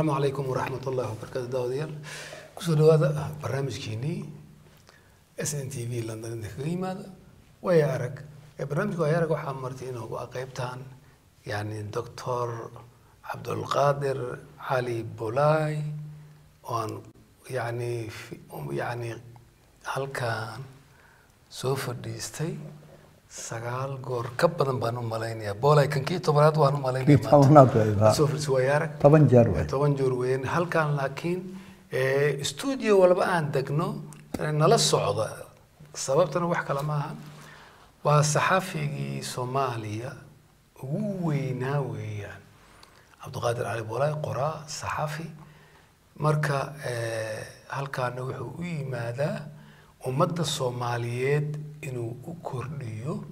السلام عليكم ورحمة الله وبركاته داوديال كسر هذا برنامج كيني SNTV لندن دخيم هذا ويا أرك برنامج ويا أرك وحمرتين هو أقيبتان يعني الدكتور عبد القادر علي بولاي وان يعني هل كان سوف ديستي سجال غور كبدن بانو مالينيا بولاي كان كي تبرات وانو مالينيا كي تبرات سوف سويارك طبعا جروين هل كان لكن استوديو ولا بقى عندكنو نلا الصعودة سببتنا وح كلامها والصحفي صوماليا ويناوي عبد القادر علي بولاي قراء صحفي مركا هل كان وحوي ماذا ومدى الصوماليات إنه أكرديو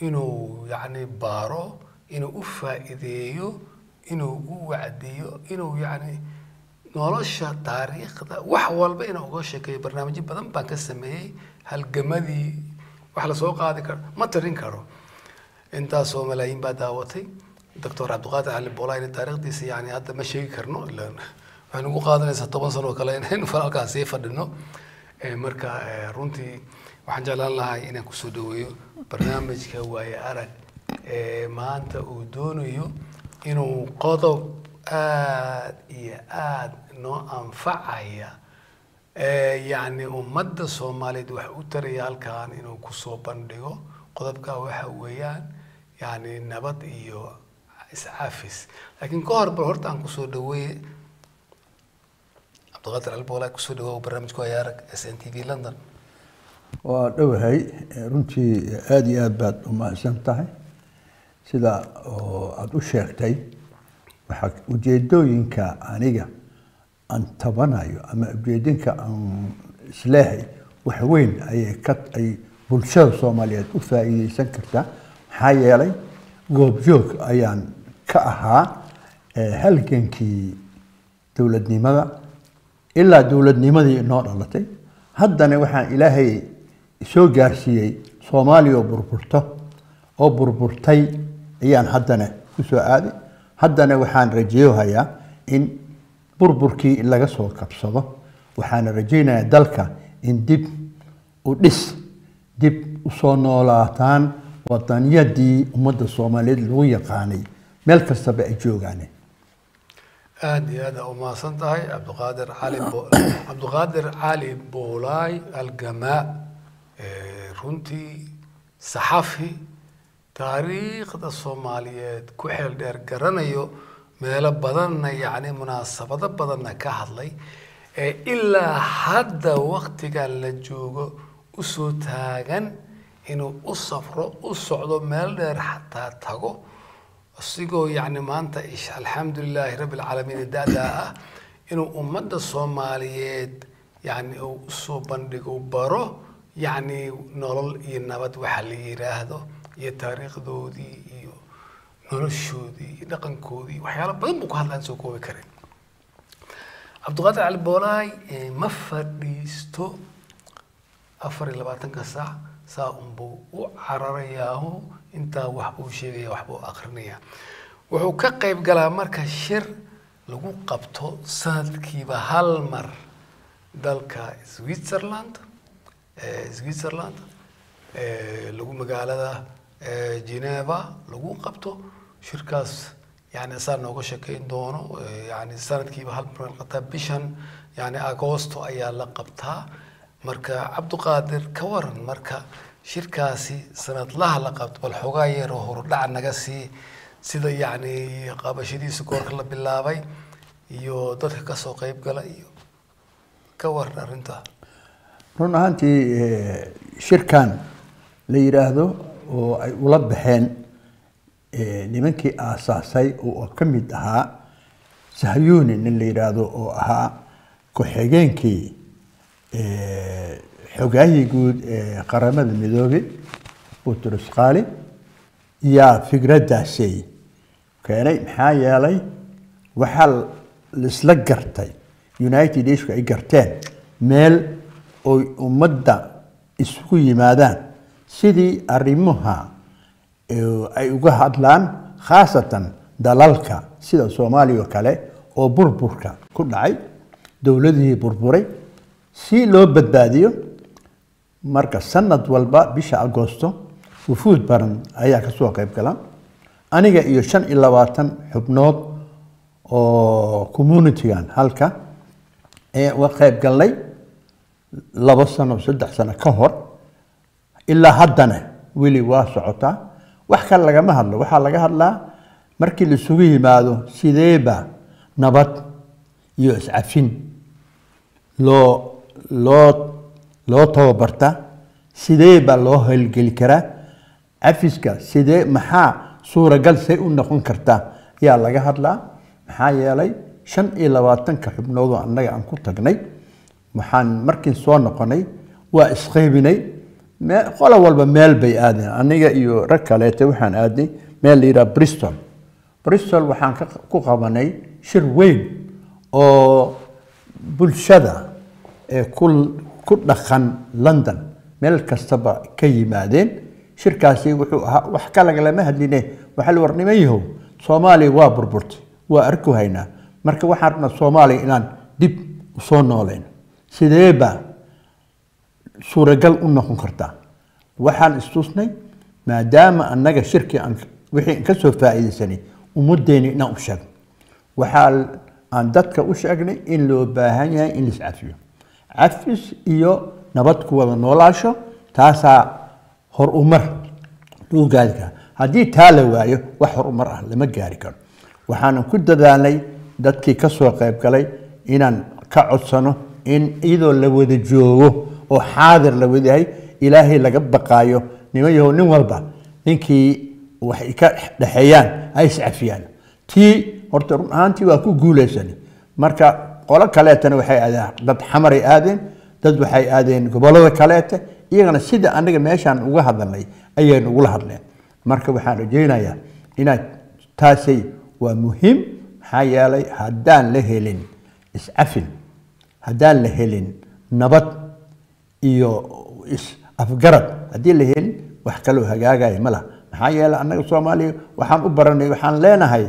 إنه يعني بارو إنه أفائديو إنه وعديو إنه يعني نولش تاريخ وحول بينه وقش كي برنامج بدن بانك السماء هالجمدي وحلا سوق هذا ما ترين كارو أنت سو ملايين بداوتي الدكتور عبد القادر علي بولاي التاريخ دي يعني هذا ما شيء كرنو لأن أنا قادر إذا طبعا صاروا كلاين فلا كان سيف دنو marka runtii waxaan jeclaan lahaa inaan ku soo dhaweeyo barnaamijka waaya arag maanta uu doonayo inuu qodob aad iyo aad noo anfacaya yani ummadda Soomaaliyeed wax u taraya halkaan inuu ku soo bandhigo qodobka waxa weeyaan yani nabad iyo iscaafis laakiin ka hor horta aan ku soo dhaweeyo عبد القادر علي بولاي كسود هو برنامج كويارك SNTV لندن. ودوهاي رنتي آدي آد وما سمتها سيدا أدو شيختي وحك وجدوينك أنيجا أن تبنايو أما وجدينك أن سلاحي وحوين أي كت أي بلشة صوماليات وفائدة سنكرتا حيالي جوبجوك أيان كأها هل كنكي دولة ماذا إلا دولة نمدي النور اللتي هدنا وحنا إلهي سو جارسية صومالي أو بربرتي أيان هدنا كسو عادي هدنا وحنا رجيوها يا إن بربركي إلا جسوا كبصده وحنا رجينا دلك إن دب ودس دب وصنولاتان وطنية دي ومد الصومالي اللي قاني ملك السبع جوجاني هذا وما صنطهي عبد القادر علي بولاي الجماء رنتي صحفي تاريخ الصوماليات كحل دير قرنيو ميلا بدن يعني مناسبة بدن كهضلي إلا حد وقت قال لجوجو أسوتاغن إنه أسفرو أسعدو ميل دير حتى تاغو أصيغو يعني ما أنت إيش الحمد لله رب العالمين الدادا إنه أمد الصوماليات يعني أسو بندقو برو يعني نورل ينبت وحلي راهدو يتاريخ دودي نورل شودي نقن كودي وحيالا بدن بكو هذا نسوكو بكرين عبد القادر علي بولاي مفرديستو أفر لباتن كساعة سأنبو وعررياهو انت وحبو شيء وحبو اخرنيا وحو كقيب قال marka shir lagu qabto sanadkiiba hal mar dalka Switzerland lagu magaalada Geneva lagu qabto shirkaas yani saan nooga shaqeyn doono yani sanadkiiba hal mar qabta bishan yani Agoosto ayaa la qabtaa marka Abdul Qadir ka waran marka shirkaasi sanad laha la qabto bal xogaa yar oo hordhac naga sida yani qabashadiisa goorka la bilaabay iyo dadka ka soo qayb galay iyo ka waran arinta run ahaantii shirkan la yiraahdo oo ay ula baxeen nimankii aasaasay oo ka mid ahaa Sahyuuni nin la yiraahdo oo ahaa ku-xigeenkii xogaayay guud qaramada midoobay Boutros Ghali يا فكرة شيء كأني محايا لي وحل لسلقرتي يونايتد إيش كأجرتين ميل ومدة إسقي مادان سيدي أريمها أي وجهة لان خاصة دلالك سيدا سومالي وكله oo burburka ku dhacay dowladihii burburay si loo badbaadiyo marka sanad walba bisha Agoosto wufuud baran ayaa ka soo qayb gala aniga iyo 25 xubnood oo community-gan halka waa qayb galay 2 sano 3 sano ka hor ilaa haddana wili waa socotaa wax kale laga ma hadlo waxa laga hadlaa markii la isugu yimaado sideeba nabad iyo iscafin loo tababarta sideeba loo hawlgeli karaa cafiska sidee maxaa suuragal say u noqon kartaa ayaa laga hadlaa maxaa yeelay 25 xubnood oo annaga aan ku tagnay waxaan markii soo noqonay waa isqeybinay qola walba meel bay aadeen aniga iyo rag kale waxaan aadnay meel la yiraahdo Bristol waxaan ku qabanay shir weyn oo bulshada ku dhaqan London meel kastaba ka yimaadeen shirkaasi wuxuu ahaa wax kale lama hadlinay waxa la warnimayo Soomaaliya waa burburtay waa arku haynaa marka waxaan rabnaa Soomaaliya inaan dib u soo nooleen sideeba suuragal u noqon kartaa waxaan istusnay maadaama annaga shirki aan wixii ka soo faa'iideysanay ummadeena inaan u sheeg waxa aan dadka u sheegnay in loo baahan yahay in la cafiyo cafis iyo nabad ku wada noolaasho taasa hor umar loo gaari karo haddii taa la waayo wax hor umar ah lama gaari karo waxaan ku dadaalnay dadkii ka soo qayb galay inaan ka codsano in iyadoo la wada joogo oo xaadir la wada yahay ilaahay laga baqaayo nimayo nin walba ninkii wax ka dhaxeeyaan ay iscafiyaan tii horta run ahaantii waa ku guuleysanay marka qolo kaleetana waxay aadeen dad xamaray aadeen dad waxay aadeen gobolada kaleeta iyagana sida anaga meeshaan uga hadalnay ayaan ugu hadleen marka waxaan rajaynayaa inaad taasay waa muhiim maxaa yeelay haddaan la helin iscafin haddaan la helin nabad iyo afgarad haddii la helin wax kale oo hagaagaya ma laha maxaa yeelay annaga Soomaaliya waxaan u baranay waxaan leenahay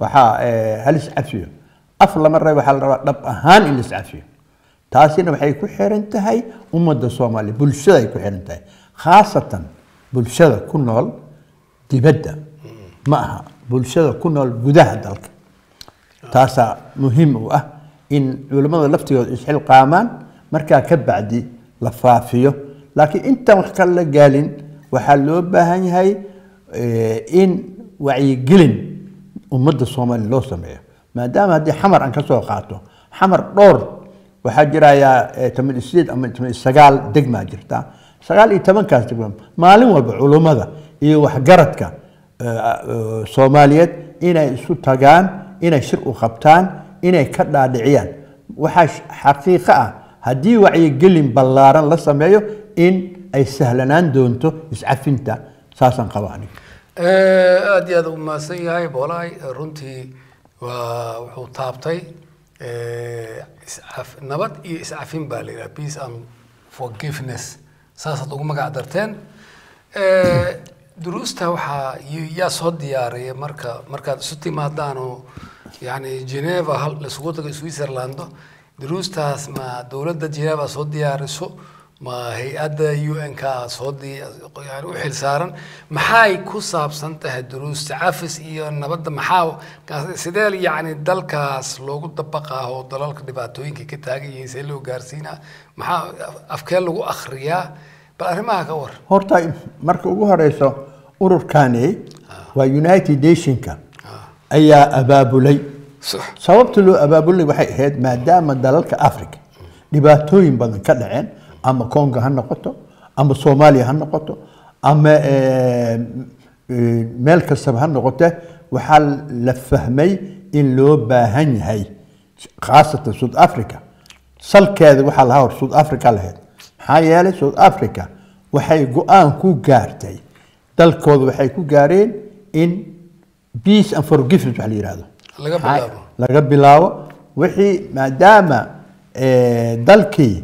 waxa halis cafiyo af lama rabo waxa la rabaa dhab ahaan in la cafiyo taasina waxay ku xiran tahay ummadda Soomaaliya bulshada ay ku xiran tahay khaasatan bulshada ku nool dibadda ma aha bulshada ku nool gudaha dalka taasa muhiim u ah in culimada laftigooda isxil qaamaan marka ka bacdi la faafiyo laakiin inta wax kale la gaalin waxa loo baahan yahay in wacyi gelin ummadda Soomaaliya loo sameeyo maadaama haddii xamar aan ka soo qaato xamar dhowr waxaa jiraya 18 ama 19 degma jirta 19 kaas degma maalin walba culimada iyo waxgaradka Soomaaliyeed inay isu tagaan inay shir u qabtaan inay ka dhaadhiciyaan waxa xaqiiqo ah haddii wacyi gelin ballaaran la sameeyo in ay sahlanaan doonto iscafinta saasan qabaani aad iyo aad u maasan yahay boolay runtii wuxuu taabtay nabad iyo iscafin baa la yiraahdaa peace and forgiveness saasad ugu magac darteen duruusta waxaa yaa soo diyaariyay markaad isu timaadaan oo yani Geneva hal isugu tago Switzerland duruustaas ma dowladda Geneva soo diyaariso ma hay'adda UN-ka soo yani u xil saaran maxay ku saabsan tahay duruusta cafis iyo nabadda maxaa sidee yani dalkaas loogu dabaqaa oo dalalka dhibaatooyinka ka taagan yihiin si loo gaarsiinaa maxaa afkeen lagu akhriyaa bal arrimaha ka war horta marka ugu horeyso ururkani waa United Nations-ka ayaa abaabulay sababta loo abaabulay waxay ahayd maadaama dalalka Afrika dhibaatooyin badan ka dhaceen ama Congo ha noqoto ama Soomaaliya ha noqoto ama meel kasta ha noqoto waxa la fahmay in loo baahan yahay khaasatan South Africa salkeeda waxa la hor South Africa lahayd maxaa yeelay South Africa waxay go'aan ku gaartay dalkooda waxay ku gaareen in peace and forgiveness waxa la yiraahdo laga bilaabo wixii maadaama dalkii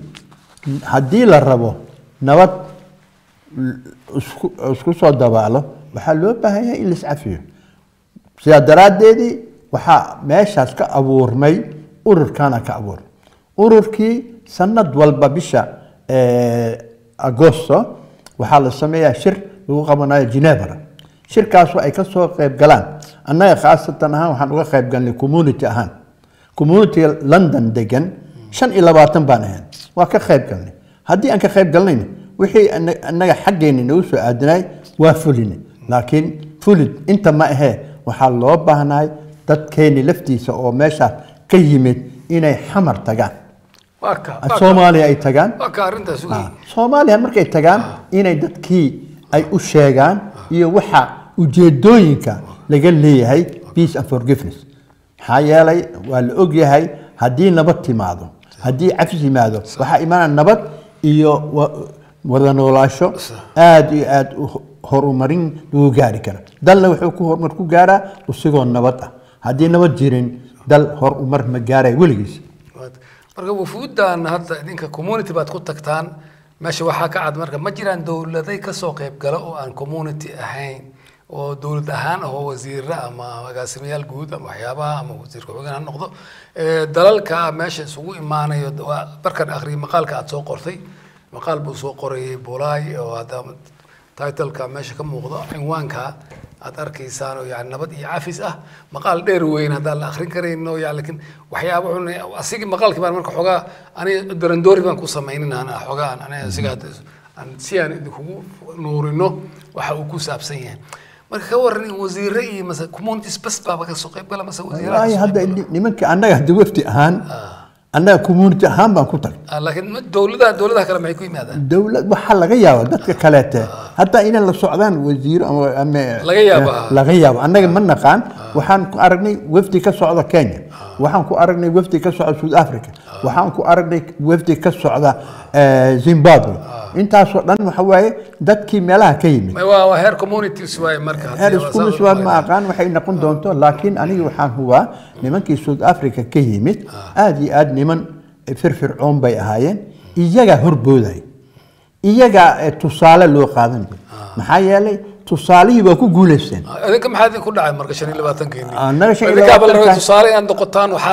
haddii la rabo nabad isku soo dabaalo waxa loo baahan yahay in la iscafiyo sida daraadeedii waxaa meeshaas ka abuurmay ururkaana ka abuurmay ururkii sanad walba bisha agosto waxaa la sameeyaa shir lagu qabanayo Geneva shirkaas ay ka soo qayb galaan annaga khaasatan ahaan waxaan uga qayb galnay community London degan 25 baan ahayn waa ka qayb galnay haddii aan ka qayb galnayna wixii annaga xaggeena noo soo aadanay waa fulinay laakiin fulid inta ma ahee waxaa loo baahnaay dadkeeni laftiisa oo meesha ka yimid inay xamar tagaan Soomaaliya ay tagaan Soomaaliya markay tagaan inay dadkii ay u sheegaan iyo waxa ujeedooyinka laga leeyahay peace and forgiveness maxaa yeelay waa la og yahay haddii nabad timaado haddii cafis yimaado waxaa imaanaya nabad iyo wada noolaasho aad iyo aad horumarin lagu gaari kara dalna wuxuu ku horumar ku gaaraa usigoo nabad ah haddii nabad jirin dal horumar ma gaaray weligiis marka wufuuddan hadda idinka community baad ku tagtaan meesha waxaa ka cad marka ma jiraan dowladay ka soo qayb gala oo aan community ahayn oo dowlad ahaan oo wasiirra ama agaasimayaal guud ama waxyaabaha ama wasiirka xogeen ha noqdo dalalka meesha isugu imaanayo barkan akhriyo maqaalka aad soo qortay maqaal buu soo qorayay Boolay oo hadda title-ka meesha ka muuqdo cinwaanka aad arkaysaan oo yani nabad iyo cafis ah maqaal dheer weyn hadda la akhrin karayno yani laakiin waxyaabo xun asigi maqaalkii baan marka xogaa aniga darandoori baan ku sameynayna xogaa aniga asiga aan si aan idinku nuurino waxa uu ku saabsan yahay marka ka waran wasiirro iyo masa communities bas baa ka soo qayb gala masa wasiirro ay hadda nimanka annaga hadda wafti ahaan annaga community ahaan baan ku tag laakiin dowladaha kale maxay ku yimaadaan dowlad waxa laga yaabo dadka kaleete hadda in la socdaan wasiiro ama laga yaabo annaga ma naqaan waxaan ku aragnay wafdi ka socda Kenya waxaan ku aragnay wafdi ka socda South Africa waxaan ku aragnay wafdi ka socda Zimbabwe intaas oo dhan waxa waaye dadkii meelaha ka yimid waa heer communities way marka heer communities waa ma aqaan waxay noqon doonto laakiin aniga waxaan hubaa nimankii South Africa ka yimid aad iyo aad niman firfircoon bay ahaayeen iyaga horbooday iyaga tusaale loo qaadan maxaa yeelay tusaalihii baa ku guuleysteen adinka maxaa ku dhacay marka 25 annaga bal tusaale aan noqotaan waxa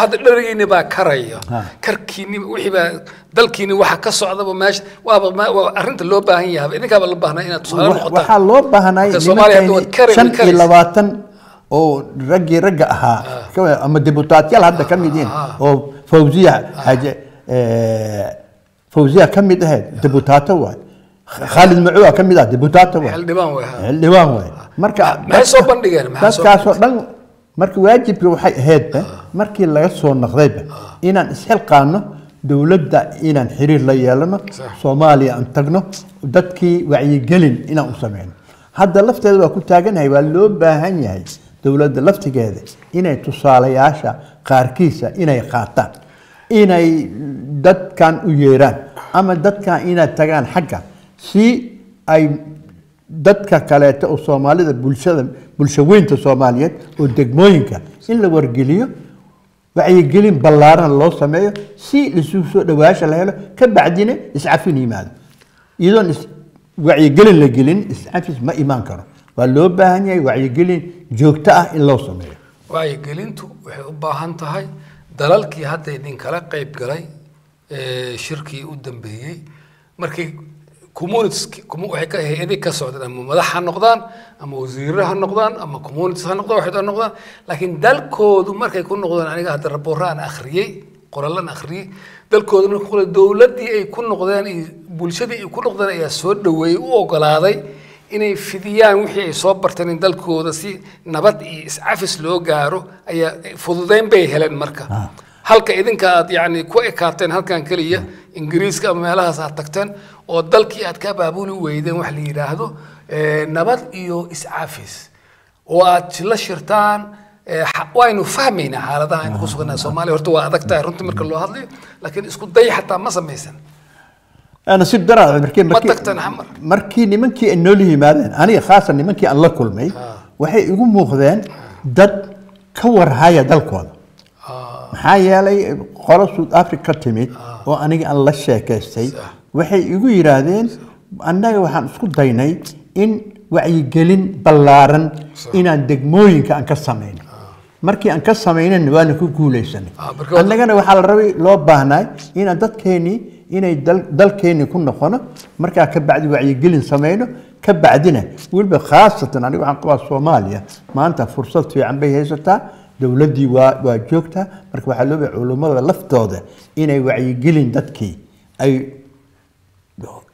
hadda dharigiina baa karaya karkiini wixii baa dalkiini waxa ka socdaba meesha waa arinta loo baahan yahay idinka baa la baahnaa inaad tusaale noqotaan waxa loo baahnaa 25 oo ragga ahaa ama dibutaatyaal hadda ka mid yihiin oo fawziya ka mid ahayd dibutaato waay Khalid Macuwa ka mid ah dibutaato waay xildhibaan waay marka maxay soo bandhigeen dadkaas oo dhan markii waajibkii waxay ahayd markii laga soo noqdayba inaan isxilqaano dowladda inaan xiriir la yeelano Soomaaliya aan tagno dadkii wacyigelin inaan u sameeyno hadda lafteeda waa ku taaganahay waa loo baahan yahay dowladda laftigeeda inay tusaalayaasha qaarkiisa inay qaataan inay dadkan u yeeraan ama dadkan inay tagaan xagga si ay dadka kaleeto oo Soomaalida bulshaweynta Soomaaliyeed oo degmooyinka in la wargeliyo wacyigelin ballaaran loo sameeyo si isu soo dhawaasha la helo ka bacdina iscafin yimaado iyadoon wacyigelin la gelin iscafis ma imaan karo waa loo baahan yahay wacyigelin joogto ah in loo sameeyo wacyigelintu waxay u baahan tahay dalalkii hadda idin kala qayb galay shirkii u dambeeyay markii communities waxay ka hay'adaha ka socdaan ama madax ha noqdaan ama wasiirro ha noqdaan ama communities ha noqdaan waxay noqdaan laakiin dalkoodu markay ku noqdaan aniga hadda rabooraan akhriyay qoraallan akhriyay dalkoodu markay dowladii ay ku noqdeen bulshadii ay ku noqdeen ayaa soo dhaweeyay u ogolaaday inay fidiyaan wixii ay soo barteen in dalkooda si nabad iyo iscafis loo gaaro ayaa fududeyn bay heleen marka halka idinka aad yani ku ekaateen halkan kaliya ingiriiska ama meelahaas aad tagteen oo dalkii aad ka baabuli weydeen wax la yiraahdo nabad iyo iscafis oo aad la shirtaan waynu fahmayna xaaladaha in ku sugan Soomaaliya horta waa adag tahay runtii marka loo hadlayo laakiin isku day xataa ma samaysan أنا سيب درا مركي نمكي إنه لي ماذا أنا خاصة نمكي الله كل ماي وحي يقوم مخذين دد كور هاي دالكود هاي لي خلاص أفريقيا تميت وأنا الله شاكستي وحي يقول يرادين أنا وحن سكوت ديني إن وعي جلين بلارن إن عندك موين كأن كسمين markii aan ka sameynayna waana ku guuleysanay marka annagana waxaa la rabay loo baahnay inaan dadkeennii inay dalkeennii ku noqono markaa ka bacdi wacyigelin sameyno ka bacdina weliba khaasatan aniga waxaan qabaa Soomaaliya maanta fursad fiican bay haysataa dowladdii waa joogtaa marka waxaa loo baahay culimada laftooda inay wacyigelin dadkii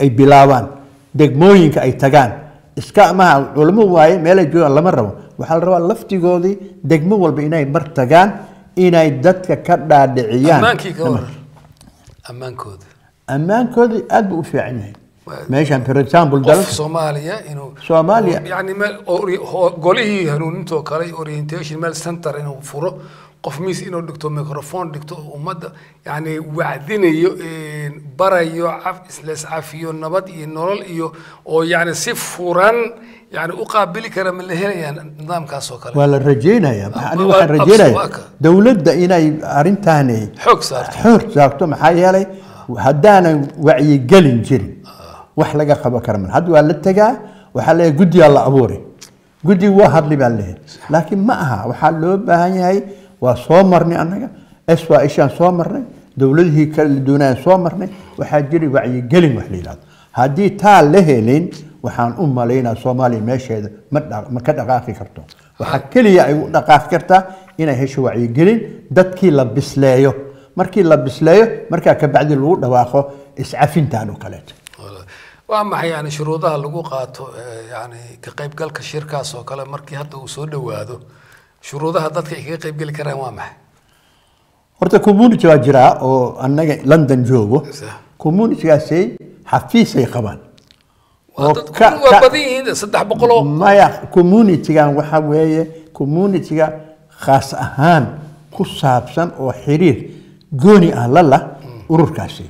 ay bilaabaan degmooyinka ay tagaan iska ma culimo waaye meel ay joogaan lama rabo waxaa la rabaa laftigoodii degmo walba inay mar tagaan inay dadka ka dhaadhiciyaan ammaankooda aad buu u fiican yahay meeshan for example dalka Soomaaliya inuu yani meel golihii hanuuninto kale orientation meel center inuu furo qof miis inuu dhigto microphone dhigto ummadda yani wacdinayo barayo islees cafiyo nabad iyo nolol iyo oo yani si furan يعني أقابل كلام اللي هنا يعني نظام كاسو كلام ولا رجينا يا أنا واحد رجينا دولة إنا أرين تاني حق صارتو محايا لي وهدانا وعي قلن جري وحلقة خبا كرمن هاد ولا تجا وحلا جدي الله أبوري جدي واحد اللي بالله لكن معها وحلو بهاي هاي وصومرني أنا أسوأ إيشان صومرني دولة هي كل دونا صومرني وحجري وعي قلن وحليلات هدي تال لهلين waxaan u maleynaa Soomaaliya meesheeda ma ka dhaqaaqi karto waxa kaliya ay u dhaqaaqi kartaa inay hesho wacyigelin dadkii la bisleeyo markii la bisleeyo marka ka bacdi lagu dhawaaqo iscafintaan oo kale waa maxay yani shuruudaha lagu qaato yani ka qayb galka shirkaas oo kale markii hadda uu soo dhawaado shuruudaha dadka ay ka qayb gali karaan waa maxay horta community waa jira oo annaga London joogo community-gaasi xafiis ay qabaan maya community-gan waxa weeye community-ga khaas ahaan ku saabsan oo xiriir gooni ah la ururkaasi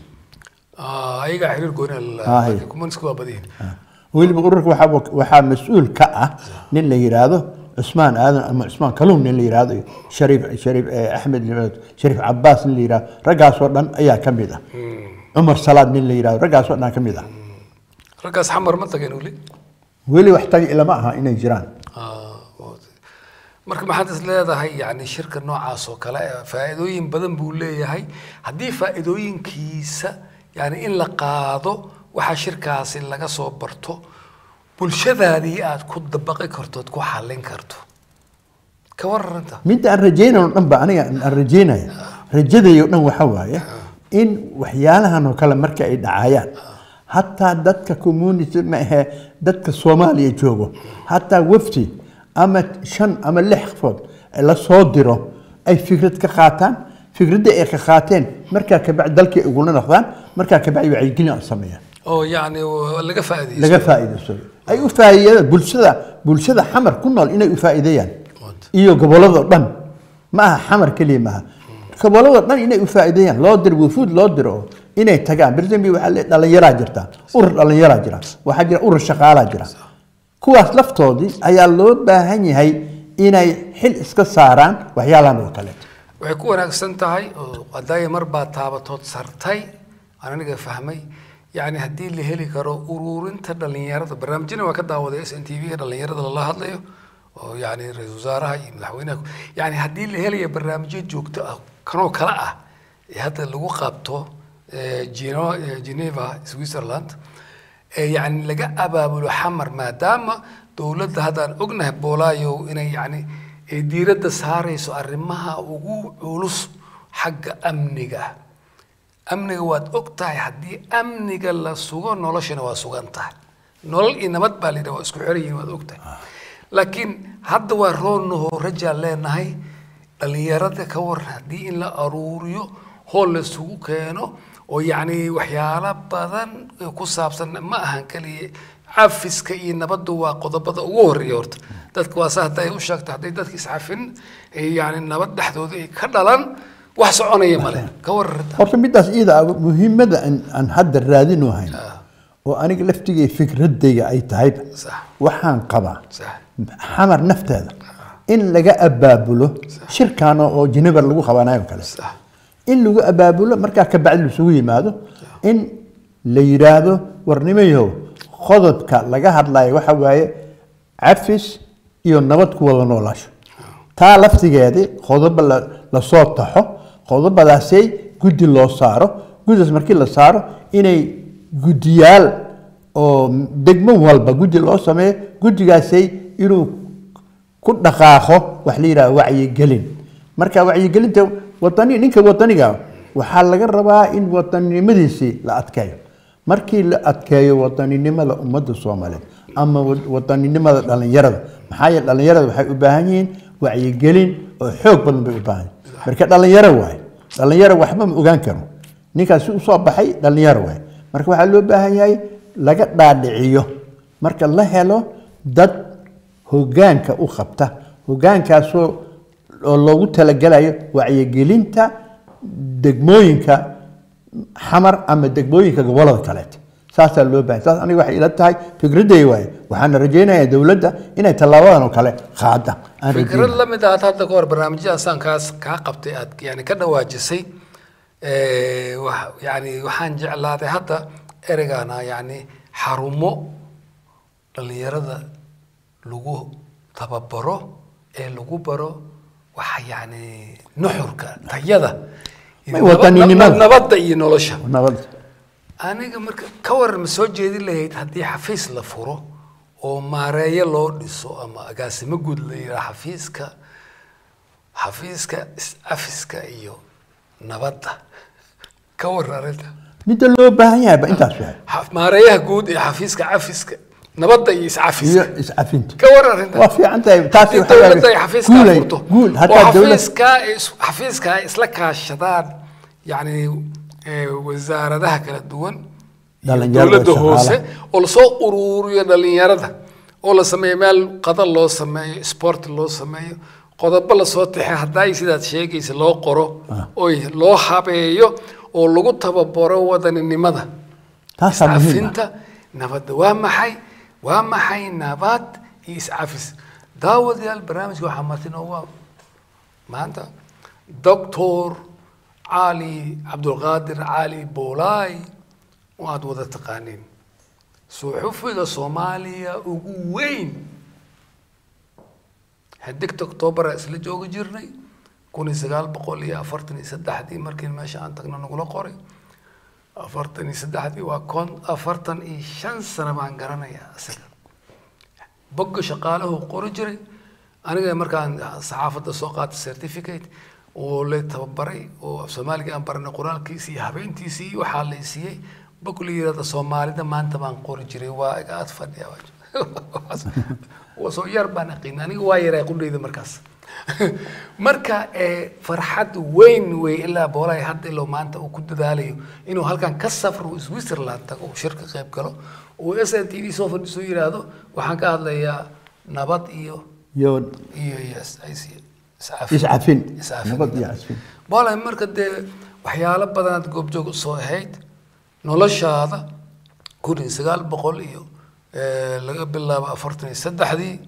ayaga xiriir gooni ah community-ga waa badiin weliba ururka waxaa mas'uul ka ah nin la yiraahdo Usmaan Aadan ama Usmaan Kaluun nin la yiraahdo Shariif Axmed Shariif Cabbaas nin la yiraahdo ragaas oo dhan ayaa ka mid ah Umar Salaad nin la yiraahdo ragaas oo dhan ka mid ah ركز حمر منطقة نقولي ولي واحتاج إلى معها إنه جيران مركب ما حدث لا هي يعني شركة نوع عاصو كلا فائدوين بدن بقولي هاي هدي فائدوين كيسة يعني إن لقاضو وح شركة عاصي لقى صوبرتو بالشذا هذه كود بقي كرتو تكو حالين كرتو كور أنت من ده الرجينا ونبى أنا الرجينا رجدا ينو حوايا إن وحيالها إنه كلام مركب دعايات حتى دتك كوميونيتي ما هي دتك الصومالية جوجو حتى وفتي أما شن أما لحفظ إلا صادره أي فكرة كخاتان فكرة إيه كخاتين مركا كبعد دلك يقولون أخوان مركا كبعد يعيقين أصمية أو يعني لقى فائدة لقى فائدة سوري أي فائدة بولشدة حمر كنا لنا فائديان إيو قبلة ضن ما حمر كلمة قبلة ضن إنا فائديان لا در وفود لا درو إنه تجان برزين بيوحل على يراجرتا على يراجرا وحاجة الشقالة جرا كواس لفتودي أيالله بهني هاي إنه حل إسكساران وحيالان وكالت ويكون أكسنت هاي قضايا مربع تابطات سرتاي أنا نجا فهمي يعني هدي اللي هلي كرو أورورين تدلنيارة برنامجنا وكذا وده SNTV تدلنيارة الله هذا يعني رئيس وزراء هاي ملحوينك يعني هدي اللي هلي برنامج جوكت كانوا كلا هذا اللي وقابته جنيفا سويسرلاند يعني لقى أبابلو حمر ما دام دولة هذا أجنه بولايو إنه يعني ديرة ساري سؤرمها وجولس حق أمنيجا واد أقطع حدي أمنيجا لا سوغان ولا شنو سوغانته نول إن ما تبالي ده واسكحري واد أقطع لكن هذا ورونه رجال لنا هاي اللي يرد كور هدي إن لا أروريو هو السوق كانوا ويعني وحيالا بدن كوسابسن ما أهان كلي عفس كي نبض وقضبض ووريورت دتك واسهتاي وشاك تحدي دتك يسعفن يعني نبض حدود كدلان وحصونيه ماله كورت horta midaas iyada muhiimada aan hadda raadino hayn oo aniga laftigay fikradayga ay tahay waxaan qabaa xamar nafteeda in laga abaabulo shirkaan oo Geneva lagu qabanayo kale in lagu abaabulo marka ka bacdi isugu yimaado in la yiraahdo warnimayo qodobka laga hadlayo waxa waaye cafis iyo nabad ku wada noolaansho taa laftigeedii qodobo la soo taxo qodobadaasay guddi loo saaro guddigaas markii la saaro inay guddiyaal oo degmo walba guddi loo sameeyo guddigaasay inuu ku dhaqaaqo wax la yiraahdo wacyigelin marka wacyigelinta ninka wadaniga waxaa laga rabaa in wadaninimadiisii la adkeeyo markii la adkeeyo wadaninimada ummadda Soomaaliyeed ama wadaninimada dhalinyarada maxaa yeelay dhalinyarada waxay u baahan yihiin wacyigelin oo xoog badan bay u baahan marka dhalinyaro waxba ma ogaan karo ninkaas uu soo baxay dhalinyaro waay marka waxa loo baahan yahay laga dhaadhiciyo marka la helo dad hoggaanka u qabta hoggaankaas oo loogu talagalayo wacyigelinta degmooyinka xamar ama degmooyinka gobolada kale saasa loo baahan saas aniga waxay ila tahay fikraday waay waxaan rajaynayaa dawladda inay talaabadan oo kale qaada fikrad la mid ah hadda ka hor barnaamijyada sankaas ka qabtay aad yani ka dhawaajisay yani waxaan jeclaaday hadda ereygaana yani xarumo dhalinyarada lagu tababaro ee lagu baro waxa yani nuxurka tayada nabadda iyo nolosha aniga marka ka waran soo jeedin lahayd haddii xafiis la furo oo maareeyo loo dhiso ama agaasimo guud la yiraahdo xafiiska afiska iyo nabadda ka waran arinta mid loo baahan yahay intaas waxa maareeyaha guud ee xafiiska afiska nabadda iyo iscafinta ka waran arinta waa fiican tahay taasi waxa xafiiska furto guul hatta xafiiska isla kaashadaan yani wasaaradaha kala duwan dawladda hoose oo la soo ururiyo dhalinyarada oo la sameeyo meel qada loo sameeyo sport loo sameeyo qodobo la soo taxay haday sidaad sheegaysa loo qoro oo loo habeeyo oo lagu tababaro wadaninimada taas afinta nabadda waa maxay nabad iyo iscafis daawadayaal barnaamijka waxaa martinoo waa maanta doctor علي عبد القادر علي بولاي وعاد وذا تقانين صحفي الصومالية وين هديك أكتوبر أسلي جوج جرني كوني سجال بقول لي أفرتني سدح دي مركين ماشي عن تقنا نقول قري أفرتني سدح دي وكون أفرتني شن سنة ما عنقرنا يا أسل بقى شقاله قري جري أنا مركان صحافة السوقات السيرتيفيكيت ولا تبري وسومالي كان برنا قرآن كيسي هبين تيسي وحال يسي بقول لي هذا سومالي ده ما أنت ما نقول جري واقعد فدي واجد وصوير بنقيناني واير يقول لي إذا مركز مركا فرحت وين إلا بولاي حد لو ما أنت وكنت ذالي إنه هل كان كسفر وسويسرلاند أو شركة غيب كله وSNTV سوف نسوي هذا وحكى هذا يا نبض يود يس أي سي iscafin nabad iyo iscafin baa marka de waxyaalo badan aad goob joog soo ahayd noloshaada 1900 iyo laga bilaabo 43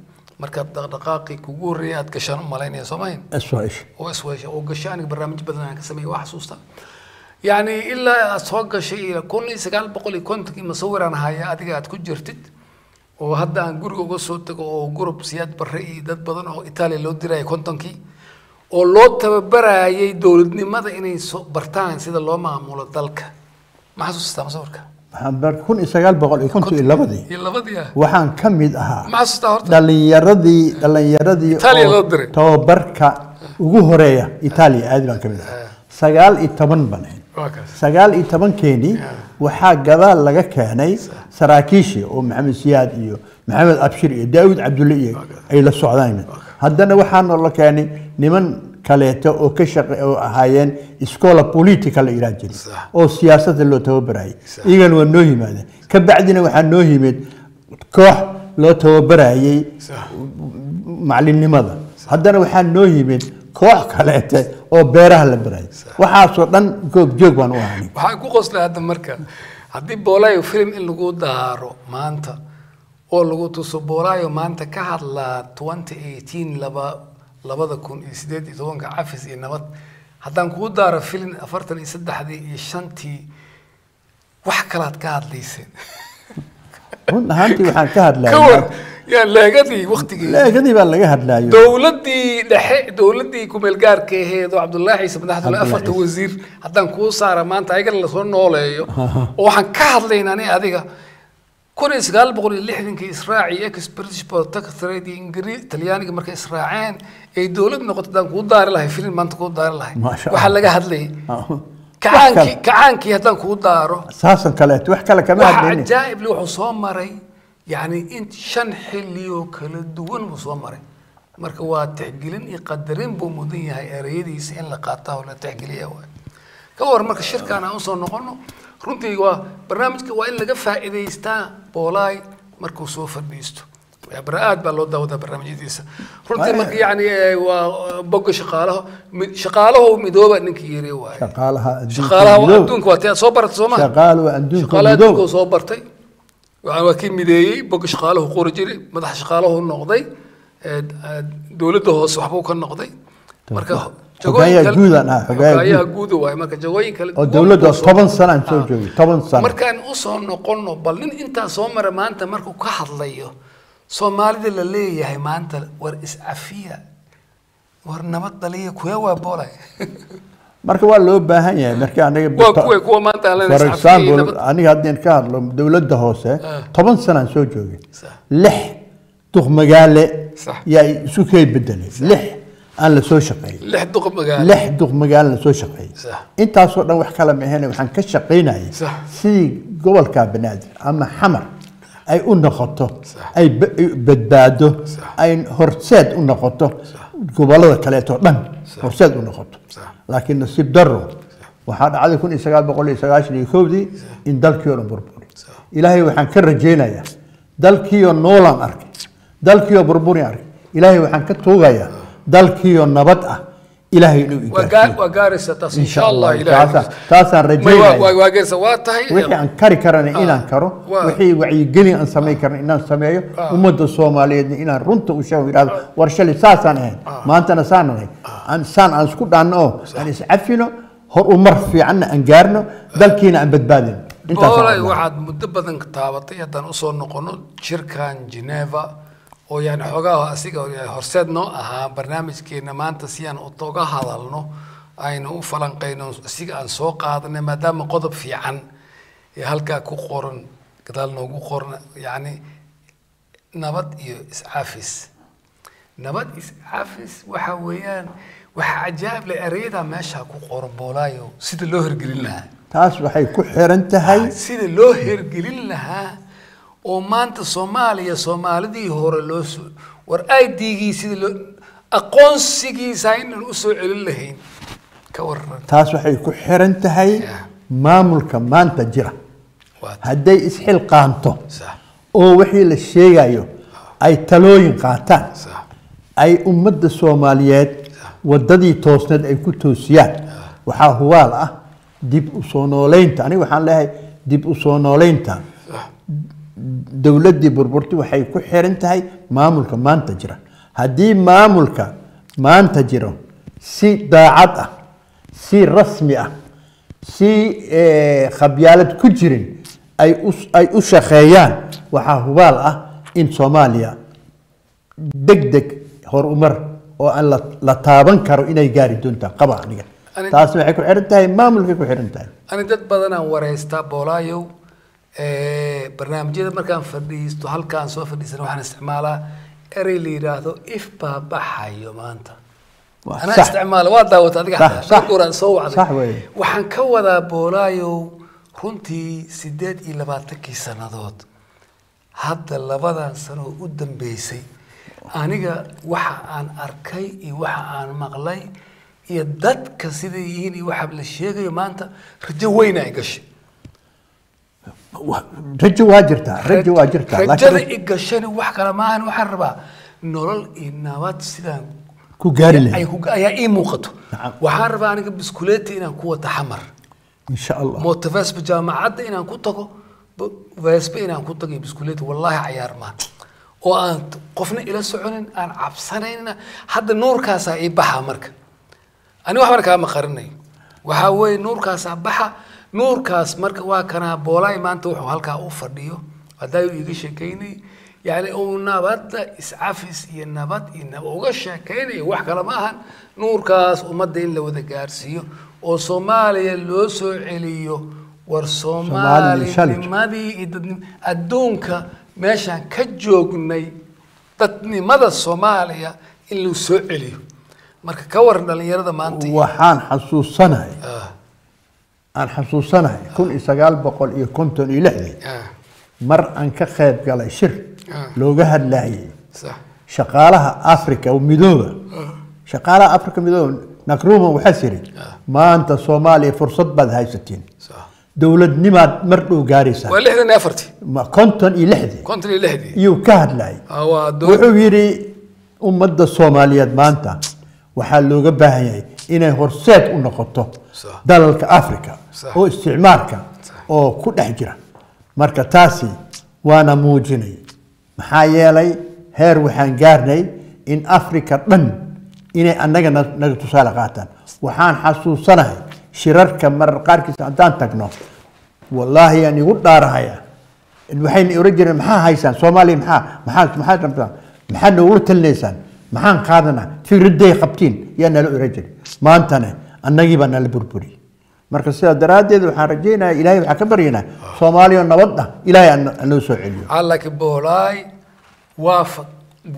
marka dhaqdhaqaaqi kugu horeeyay aad gashaan malaynaya Soomaaliya iswaash oo gashaan barnaamij badan aan ka sameeyay wax xasuusta yani ilaa soo gashay 1950 masawiraan haya adiga aad ku jirtid oo hadda aan guriga uga soo tago oo group siyaad barre iyo dad badan oo Italy loo diray kontonkii oo loo tababarayay dawladnimada inay soo bartaan sida loo maamulo dalka ma xasuustaa masawirka waxaan bar 1952 waxaan ka mid ahaa ma xasuustaa horta dhalinyaradii Italy loo diray tababarka ugu horeeya Italy aad baan ka mid ahaa 19 banayn 19 keeni waxaa gadaal laga keenay saraakiishi oo maxamed siyaad iyo maxamed abshir iyo daawud cabdulle iyo ay la socdaan haddana waxaan la keenay niman kaleeto oo ka shaqeeyo oo ahaayeen iskoola political ila jiray oo siyaasadda loo tababaray iyagan waa noo yimaadeen ka bacdina waxaa noo yimid koox loo tababarayay macallinimada haddana waxaa noo yimid koox kaleete oo beeraha la baray waxa soo dhan goob joog baan u ahayn waxa ku qoslay hadda marka haddii boolaayo film in lagu daaro maanta oo lagu tuso boolaayo maanta ka hadla 2018 2018 cafis iyo nabad haddaan ku daaro film 43 iyo 5 wax kala ka hadlaysay run ahaantii waxaan ka hadlayaa كور يعني لاقدي وقتي lagadii baa laga hadlayo دولتي دحي دولتي كوميلغار كهيدو عبد الله عيسى مدحت له افرت وزير حتى كو صار maanta ayaga la soo nooleeyo oo waxaan ka hadlaynaa adiga kun isgaal boqol iyo lixdankii Israaci British protectorate Ingiriis Talyaaniga markay Israaceen ay dawlad noqotay ku daari lahay filim maanta ku daari lahay waxa laga hadlay kacaankii hadan ku daaro asaasan kale wax kale kama hadlaynin ajaa'ib li wuxuu soo maray يعني انت شن حليو كلا دوون مصمرة مركا واتحقلين يقدرين بمدنيا هاي اريديس ان لقاطها ولا تحقليها كور مركا الشركة انا اوصل نقولنا رنتي برنامجك وإن لقى فائدة يستا بولاي مركو سوفر بيستو برآت بالله ده برنامج ديسا رنتي مركا يعني وبقى شقاله مدوبة انك يري واي شقالها وأندونك واتيا صوبرت صوما شقال وأندونك شقالها أندونك صوبرتي وكيل مديي بقى شقاله قورجري مدح شقاله النقضي دولته هو صحبه كان نقضي مركا حقايا جود أنا حقايا جود واي مركا جوين كل الدولة 7 سنة أنت جوي 7 سنة مركا إن أصلا نقولنا بلين أنت صومر ما أنت مركو كحض ليه صومالي اللي هي ما أنت ورئيس عفية ورنمط ليه كويا وبولا marka waa loo baahan yahay marka aniga kuwa maanta la for example aniga hadeen ka hadlo dawladda hoose 10 sano soo joogay 6 duq magaale yaa isu kay bedelay 6 aan la soo shaqeeyay 6 duq magaale la soo shaqeeyay intaas oo dhan wax kala ma ahayn waxaan ka shaqeynayay si gobolka Banaadir ama Xamar ay u noqoto ay badbaado ay horseed u noqoto gobolada kale oo dhan horseed u noqoto لكن نصيب درو وحد عاد يكون إسقاط بقول إسقاط شنو يكودي إن دالكيو بربوري إلهي وحن كر جينا يا دالكيو نولان أرك دالكيو بربوري أرك إلهي وحن كتوغايا دالكيو نبتة إلهي وقارسة إن شاء الله إلهي تاسا رجينا وقارسة واتهي وحي أن كاري كرنا إنا كرو وحي وعي جني أن سمي كرنا إنا سميه ومد الصومالية إنا رنت وشاوي هذا ورشلي ساسا نه ما أنت نسانا نه إنسان أن سكوت عنه أن يسعفينه هو أمر في عنا أنجارنا دلكينا أن بتبادل. والله واحد مدبّذن كتابتي هذا أصلا نقول شركة جنيفا ويعني حقها أسيقه هرسد نوعها برنامج كنا ما أنت سيان أطوقها هذا لنو أينو فلان قينو أسيق عن سوق هذا ما دام قضب في عن هلكا كقرن كذا نوجو قرن يعني نبض إسعافس نبض إسعافس وحويان وحجاب لأريدا ماشى كقرن بولايو سيد اللوهر قليلها تاس وحي كحرنتهاي سيد اللوهر قليلها وما أنت Soomaali دي هور اللوس ورأي ديجي سيد اللو أقون سيجي ساين الأسوء للهين كور تاس وحي كحرنتهاي ما ملك ما أنت جرا هدي إسحيل قانتو أو وحي للشيء أيو أي تلوين قاتان أي أمد الصوماليات وددي توسند أي كتوسيات وحا هوالا ديب أصونولين تاني وحان لها ديب أصونولين تان دولتي بربرتي waxay ku xiran tahay maamulka maanta jira hadii maamulka maanta jiro si daacad ah si rasmi ah si khabyaalad ku jirin ay u shaqeeyaan waxa hubaal ah in Soomaaliya degdeg horumar oo aan la taaban karo inay gaari doonto qaba aniga taas waxay ku xiran tahay maamulka ku xiran tahay ani dad badan aan wareystaa boolaayo برنامجيدا markaan fadhiisto halkaan soo fadhiisan waxaan isticmaalaa erey la yiraahdo if baabaxayo maanta ana isticmaal waa daawad adiga xataa quraan soo wacday waxaan ka wadaa boolaayo runtii 28 sanadood hadda labadan sano u dambeysay aniga waxa aan arkay iyo waxa aan maqlay iyo dadka sidii yihiin iyo waxa la sheegayo maanta rajo weyn ay gashay رجوا واجرتها رجوا واجرتها رجل إيجاشني وحكلا ما أنا وحربا نورل إنوات سيدان كوجاري أي كوجا أي موقته وحربا أنا بسكولتي إن قوة حمر إن شاء الله موتفاس بجامعة إن كنتكو فاسب إن كنتكو بسكولتي والله عيار ما وأنت قفنا إلى سعون أن عبصنا حد النور كاسا يبحى مرك أنا وحمر كام قرني وحاول نور كاسا بحى نور كاس مرك واكنا بولاي ما أنت وحو هالكا أوفرديو هذا يجيش كيني يعني أو نبض إسعافس ينبض وغش كيني واحد كلامها نور كاس ومدين لو ذا جارسيو وصوماليا لوسو عليو ورصومالي لماذا الدونك ماشان كجوجني تتني مدى الصوماليا اللي سو عليو marka ka waran dhalinyarada maanta waxaan xasuusanahay aan xasuusanahay 1956 mar aan ka qayb galay shir looga hadlayay صح shaqaalaha Afrika oo midooba shaqaalaha Afrika midooba Nkrumah waxa siri maanta Soomaaliya fursad bad haysatiin صح dawladnimaad mar dhow gaaraysa waa 64 ma 56 iyo ka hadlay wuxuu yiri ummadda Soomaaliyeed maanta waxaa looga baahan yahay inay horseed u noqoto dalalka Afrika oo isticmaalka oo ku dhex jira marka taasi waana muujinay maxaa yeelay heer waxaan gaarnay in Afrika dhan inay annaga naga tusaale qaataan waxaan xasuusanahay shirarka mar qaarkiisa haddaan tagno wallahi aan igu dhaarahaya waxayna oran jireen maxaa haysaan Soomaaliya maxaa rabtaan maxaa noogu talinaysaan maxaan qaadana fikraday qabtiin yaa nala orajin maantana annagii baa nala burburi marka sida daraadeed waxaan rajaynayaa ilaahay waxa ka baryanaa Soomaaliya nabad ah ilaahay aan loo soo celiyo allaki boolay waafaq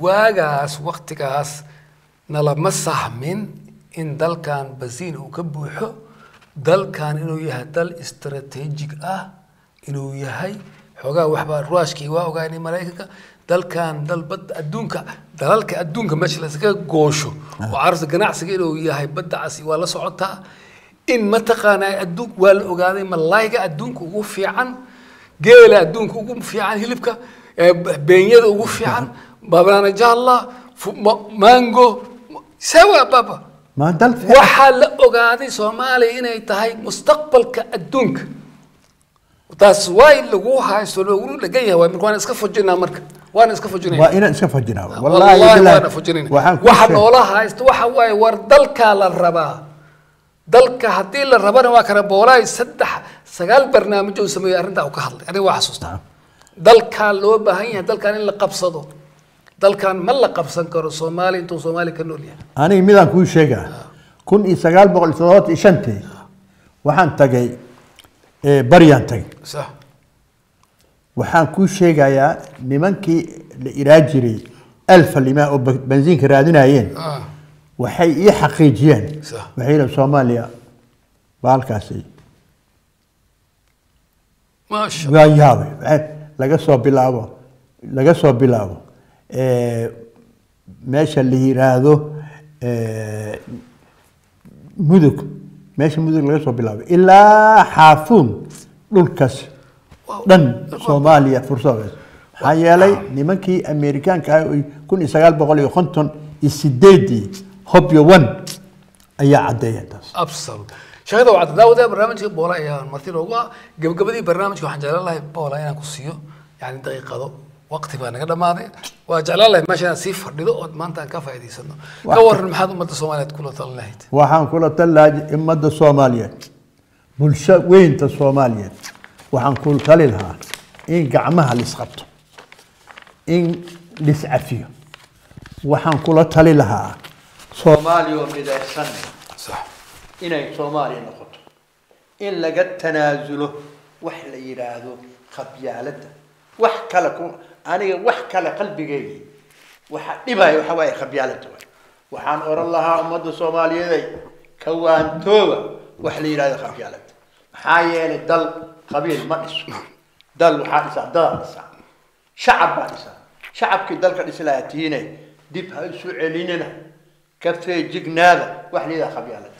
waagaas waqtigaas nala ma sahmin in dalkan basiin uu ka buuxo dalkan inuu yahay dal istaraatiijig ah inuu yahay xogaa waxba ruushkii waa ogaanay Mareykanka dalkan dalbad adduunka dalalka adduunka meesha la iska goosho oo arsa ganacsiga inuu yahay badda casi waa la socotaa in ma taqaanay adduun waa la ogaaday malayga adduunka ugu fiican geela adduunka ugu fiican hilibka beenyada ugu fiican baabana jalla mango sawa baba ma dal waxa la ogaaday Soomaaliya inay tahay mustaqbalka adduunka taas way lagu haysto lagu dhagan yahay markaan iska fujinaa marka waan iska fujinaa waa inaan iska fujinaa wallahi waan fujinaa waxa noolaha haysto waxa way war dalka la rabaa dalka hadii la rabana waa kara boolay 9 barnaamij oo sameeyay arinta uu ka hadlay aniga waa xasuustaa dalka loo baahan yahay dalkan in la qabsado dalkan ma la qabsan karo Soomaali intuu Soomaali ka nool yahay aniga midaan ku sheegaa 1995 waxaan tagay baryan tagay صح waxaan ku sheegayaa nimankii la iraajiray alfa lima oo benziinka raadinayeen waxay ii xaqiijiyeen waxay Soomaaliya baalkaasi ما شاء الله waayaabay laga soo bilaabo meesha la yiraahdo mudug meesha mudug laga soo bilaabo ilaa xaafuun dhulkaas dhan Soomaaliya fursad maxaa yeelay nimankii Ameerikaanka ah 1958 hobyo 1 ayaa cadeeyay taas absal shaqada wacd daawada barnaamijka boola ayaa martii looga gabagabadii barnaamijka waxaan jeclaan lahaa boola inaan ku siiyo yani daqiiqado waqti baa naga dhamaaday waa jeclaan lahaa meeshaan si fadhido oo maanta aan ka faa'iideysano ka waran maxaad ummadda Soomaaliyeed kula talin lahayd waxaan kula talin ummadda Soomaaliyeed bulsho weynta Soomaaliyeed waxaan kula talin lahaa in gacmaha la isqabto in liscafiyo waxaan kula talin lahaa Soomaaliya oo midaysan صح inay Soomaaliya noqoto in laga tanaasulo wax la yiraahdo qabyaalada wax kale ku aniga wax kale qalbigayga waxa dhibay waxa way qabyaalada waxaan oran lahaa ummadda Soomaaliyeed ka waantooba wax la yiraahdo qabyaalada maxaa yeelay dal qabiil ma dhiso dal waxa dhisa dal shacab baa dhisa shacabkii dalka dhislaatiina dib ha isu celinina ka feejignaada wax la yiraahdo qabyaalada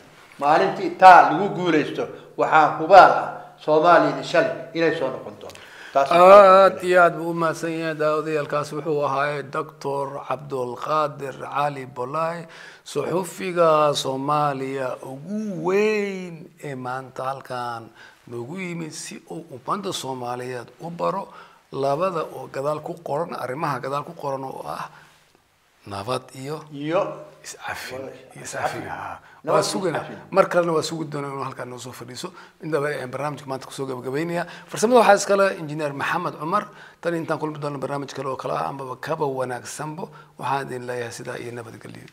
maalintii taa lagu guuleysto waxaan hubaal Soomaaliya shalay inay soo noqon doonto ياد بوما سيد داودي الكاس وحو هاي دكتور عبد القادر علي بولاي صحفيغا صوماليا ugu weyn ee maanta halkan lagu yimid si uu ummadda Soomaaliyeed u baro labada oo gadaal ku qoran arrimaha gadaal ku qoran oo ah nabad iyo iscafin Ah. waa sugana mar kalena waa sugi doonaa inuu halkaan noo soo fadhiiso indaba aan barnaamijka maanta kusoo gabagabeynaya farsamada waxaa iskale injineer maxamed cumar tan intaan kulmi doona barnaamij kale oo kale ah amaba kaba wanaagsanbo waxaan idin leeyahay sidaa iyo nabadgelyo